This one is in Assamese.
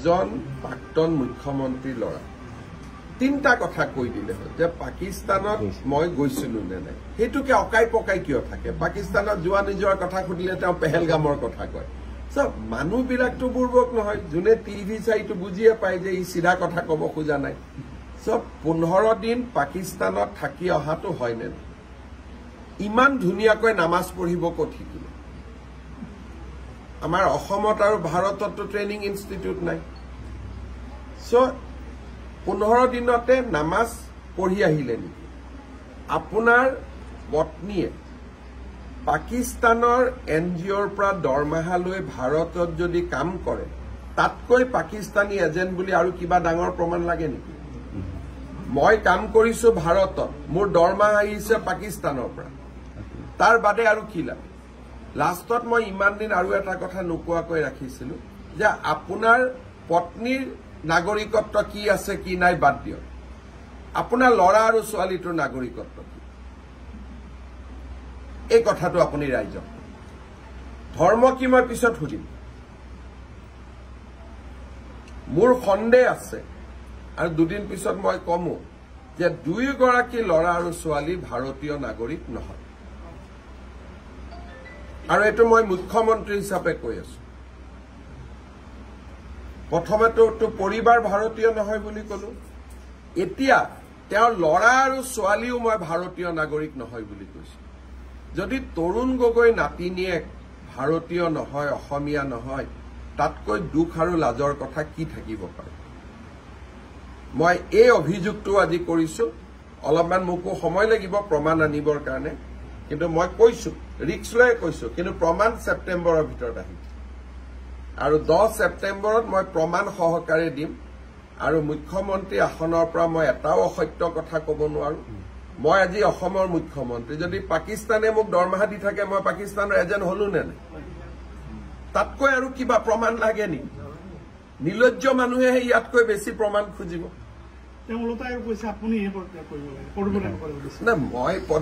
এজন প্ৰাক্তন মুখ্যমন্ত্ৰীৰ ল'ৰা তিনিটা কথা কৈ দিলে হয় যে পাকিস্তানত মই গৈছিলো নে নাই সেইটোকে অকাই পকাই কিয় থাকে পাকিস্তানত যোৱা নিজৰ কথা সুধিলে তেওঁ পেহেলগামৰ কথা কয় সব মানুহবিলাকতো বুৰ্বক নহয় যোনে টিভি চাইটো বুজিয়ে পায় যে ই সিধা কথা ক'ব খোজা নাই সব 15 দিন পাকিস্তানত থাকি অহাটো হয় নে ইমান ধুনীয়াকৈ নামাজ পঢ়িব ক'ত শিকিলে আমাৰ অসমত আৰু ভাৰততো ট্ৰেইনিং ইনষ্টিটিউট নাই সো 15 দিনতে নামাজ পঢ়ি আহিলে নেকি আপোনাৰ পত্নীয়ে পাকিস্তানৰ এনজিঅ'ৰ পৰা দৰমহা লৈ ভাৰতত যদি কাম কৰে তাতকৈ পাকিস্তানী এজেণ্ট বুলি আৰু কিবা ডাঙৰ প্ৰমাণ লাগে নেকি মই কাম কৰিছো ভাৰতত মোৰ দৰমহা আহিছে পাকিস্তানৰ পৰা তাৰ বাদে আৰু কি লাগে লাষ্টত মই ইমান দিন আৰু এটা কথা নোকোৱাকৈ ৰাখিছিলো যে আপোনাৰ পত্নীৰ নাগৰিকত্ব কি আছে কি নাই বাদ দিয়ক আপোনাৰ ল'ৰা আৰু ছোৱালীটোৰ নাগৰিকত্ব কি এই কথাটো আপুনি ৰাইজক ধৰ্ম কি মই পিছত সুধিম মোৰ সন্দেহ আছে আৰু দুদিন পিছত মই কমো যে দুয়োগৰাকী ল'ৰা আৰু ছোৱালী ভাৰতীয় নাগৰিক নহয় আৰু এইটো মই মুখ্যমন্ত্ৰী হিচাপে কৈ আছো প্ৰথমেতো পৰিবাৰ ভাৰতীয় নহয় বুলি কলো এতিয়া তেওঁৰ ল'ৰা আৰু ছোৱালীও মই ভাৰতীয় নাগৰিক নহয় বুলি কৈছো যদি তৰুণ গগৈ নাতিনিয়েক ভাৰতীয় নহয় অসমীয়া নহয় তাতকৈ দুখ আৰু লাজৰ কথা কি থাকিব পাৰে মই এই অভিযোগটো আজি কৰিছো অলপমান মোকো সময় লাগিব প্ৰমাণ আনিবৰ কাৰণে কিন্তু মই কৈছো ৰিক্স লৈ কৈছো কিন্তু প্ৰমাণ ছেপ্টেম্বৰৰ ভিতৰত আহিব আৰু 10 ছেপ্টেম্বৰত মই প্ৰমাণ সহকাৰে দিম আৰু মুখ্যমন্ত্ৰী আসনৰ পৰা মই এটাও অসত্য কথা ক'ব নোৱাৰো মই আজি অসমৰ মুখ্যমন্ত্ৰী যদি পাকিস্তানে মোক দৰমহা দি থাকে মই পাকিস্তানৰ এজেণ্ট হলো নে নাই তাতকৈ আৰু কিবা প্ৰমাণ লাগে নেকি নিলজ্জ মানুহে ইয়াতকৈ বেছি প্ৰমাণ খুজিব তেওঁলোকে কৈছে আপুনি কৰিব লাগে না মই